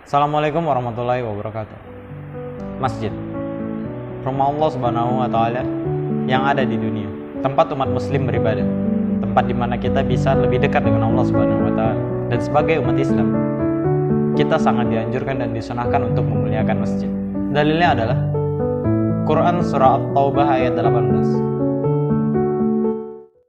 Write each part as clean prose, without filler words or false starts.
Assalamualaikum warahmatullahi wabarakatuh. Masjid, rumah Allah Subhanahu wa Ta'ala yang ada di dunia, tempat umat Muslim beribadah, tempat di mana kita bisa lebih dekat dengan Allah Subhanahu wa Ta'ala. Dan sebagai umat Islam, kita sangat dianjurkan dan disunahkan untuk memuliakan masjid. Dalilnya adalah Quran surah At-Taubah ayat 18.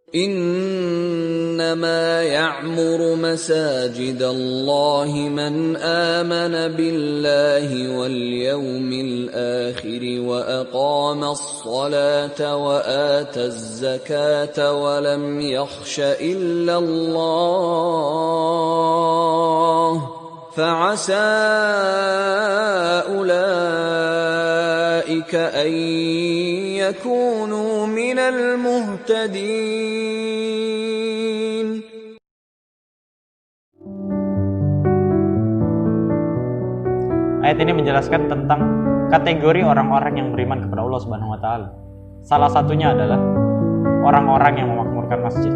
إنما يعمر مساجد الله من آمن بالله واليوم الآخر وأقام الصلاة وآتى الزكاة ولم يخش إلا الله فعسى أولئك أن يكونوا من المهتدين. Ayat ini menjelaskan tentang kategori orang-orang yang beriman kepada Allah Subhanahu wa Ta'ala. Salah satunya adalah orang-orang yang memakmurkan masjid.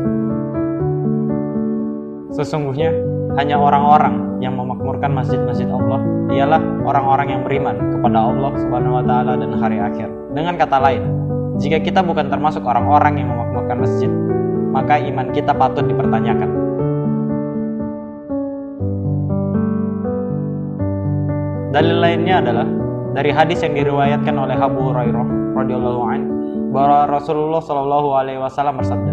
Sesungguhnya hanya orang-orang yang memakmurkan masjid-masjid Allah ialah orang-orang yang beriman kepada Allah Subhanahu wa Ta'ala dan hari akhir. Dengan kata lain, jika kita bukan termasuk orang-orang yang memakmurkan masjid, maka iman kita patut dipertanyakan. Dalil lainnya adalah dari hadis yang diriwayatkan oleh Abu Hurairah radhiyallahu anhu bahwa Rasulullah shallallahu alaihi wasallam bersabda,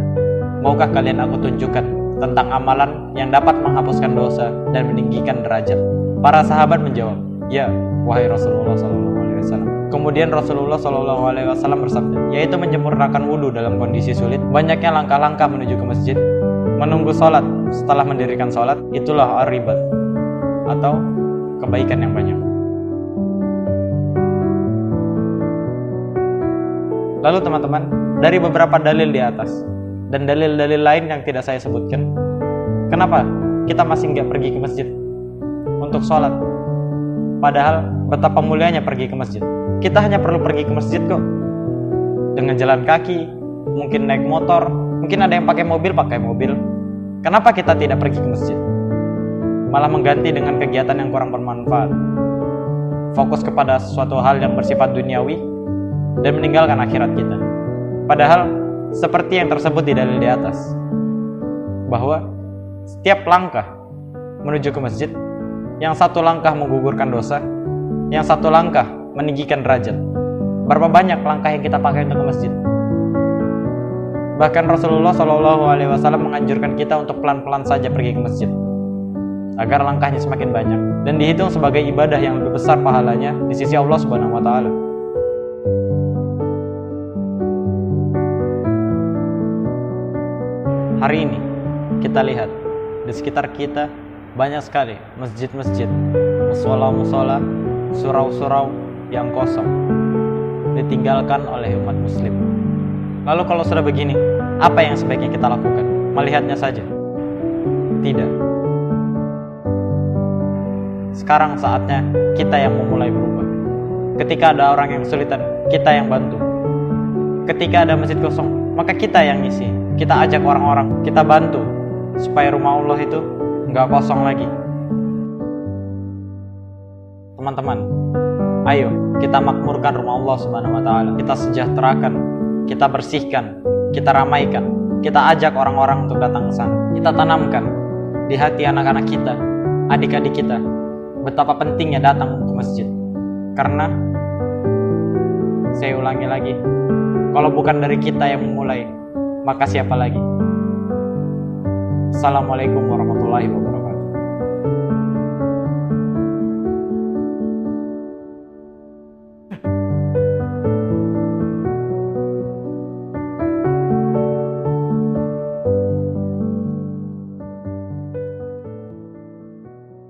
"Maukah kalian aku tunjukkan tentang amalan yang dapat menghapuskan dosa dan meninggikan derajat?" Para sahabat menjawab, "Ya, wahai Rasulullah sallallahu alaihi wasallam." Kemudian Rasulullah sallallahu alaihi wasallam bersabda, yaitu menyempurnakan wudhu dalam kondisi sulit, banyaknya langkah-langkah menuju ke masjid, menunggu sholat setelah mendirikan sholat, itulah ar-ribat atau kebaikan yang banyak. Lalu teman-teman, dari beberapa dalil di atas dan dalil-dalil lain yang tidak saya sebutkan, kenapa kita masih nggak pergi ke masjid untuk sholat? Padahal betapa mulianya pergi ke masjid. Kita hanya perlu pergi ke masjid kok, dengan jalan kaki, mungkin naik motor, mungkin ada yang pakai mobil. Kenapa kita tidak pergi ke masjid? Malah mengganti dengan kegiatan yang kurang bermanfaat, fokus kepada sesuatu hal yang bersifat duniawi dan meninggalkan akhirat kita. Padahal seperti yang tersebut di dalil di atas, bahwa setiap langkah menuju ke masjid, yang satu langkah menggugurkan dosa, yang satu langkah meninggikan derajat. Berapa banyak langkah yang kita pakai untuk ke masjid? Bahkan Rasulullah Shallallahu Alaihi Wasallam menganjurkan kita untuk pelan-pelan saja pergi ke masjid, agar langkahnya semakin banyak dan dihitung sebagai ibadah yang lebih besar pahalanya di sisi Allah Subhanahu Wa Taala. Hari ini kita lihat di sekitar kita banyak sekali masjid-masjid, musola-musola, surau-surau yang kosong, ditinggalkan oleh umat muslim. Lalu kalau sudah begini, apa yang sebaiknya kita lakukan? Melihatnya saja? Tidak. Sekarang saatnya kita yang memulai berubah. Ketika ada orang yang kesulitan, kita yang bantu. Ketika ada masjid kosong, maka kita yang ngisi. Kita ajak orang-orang, kita bantu supaya rumah Allah itu nggak kosong lagi. Teman-teman, ayo kita makmurkan rumah Allah Subhanahu wa Ta'ala. Kita sejahterakan, kita bersihkan, kita ramaikan, kita ajak orang-orang untuk datang ke sana. Kita tanamkan di hati anak-anak kita, adik-adik kita, betapa pentingnya datang ke masjid. Karena saya ulangi lagi, kalau bukan dari kita yang memulai, maka siapa lagi? Assalamualaikum warahmatullahi wabarakatuh.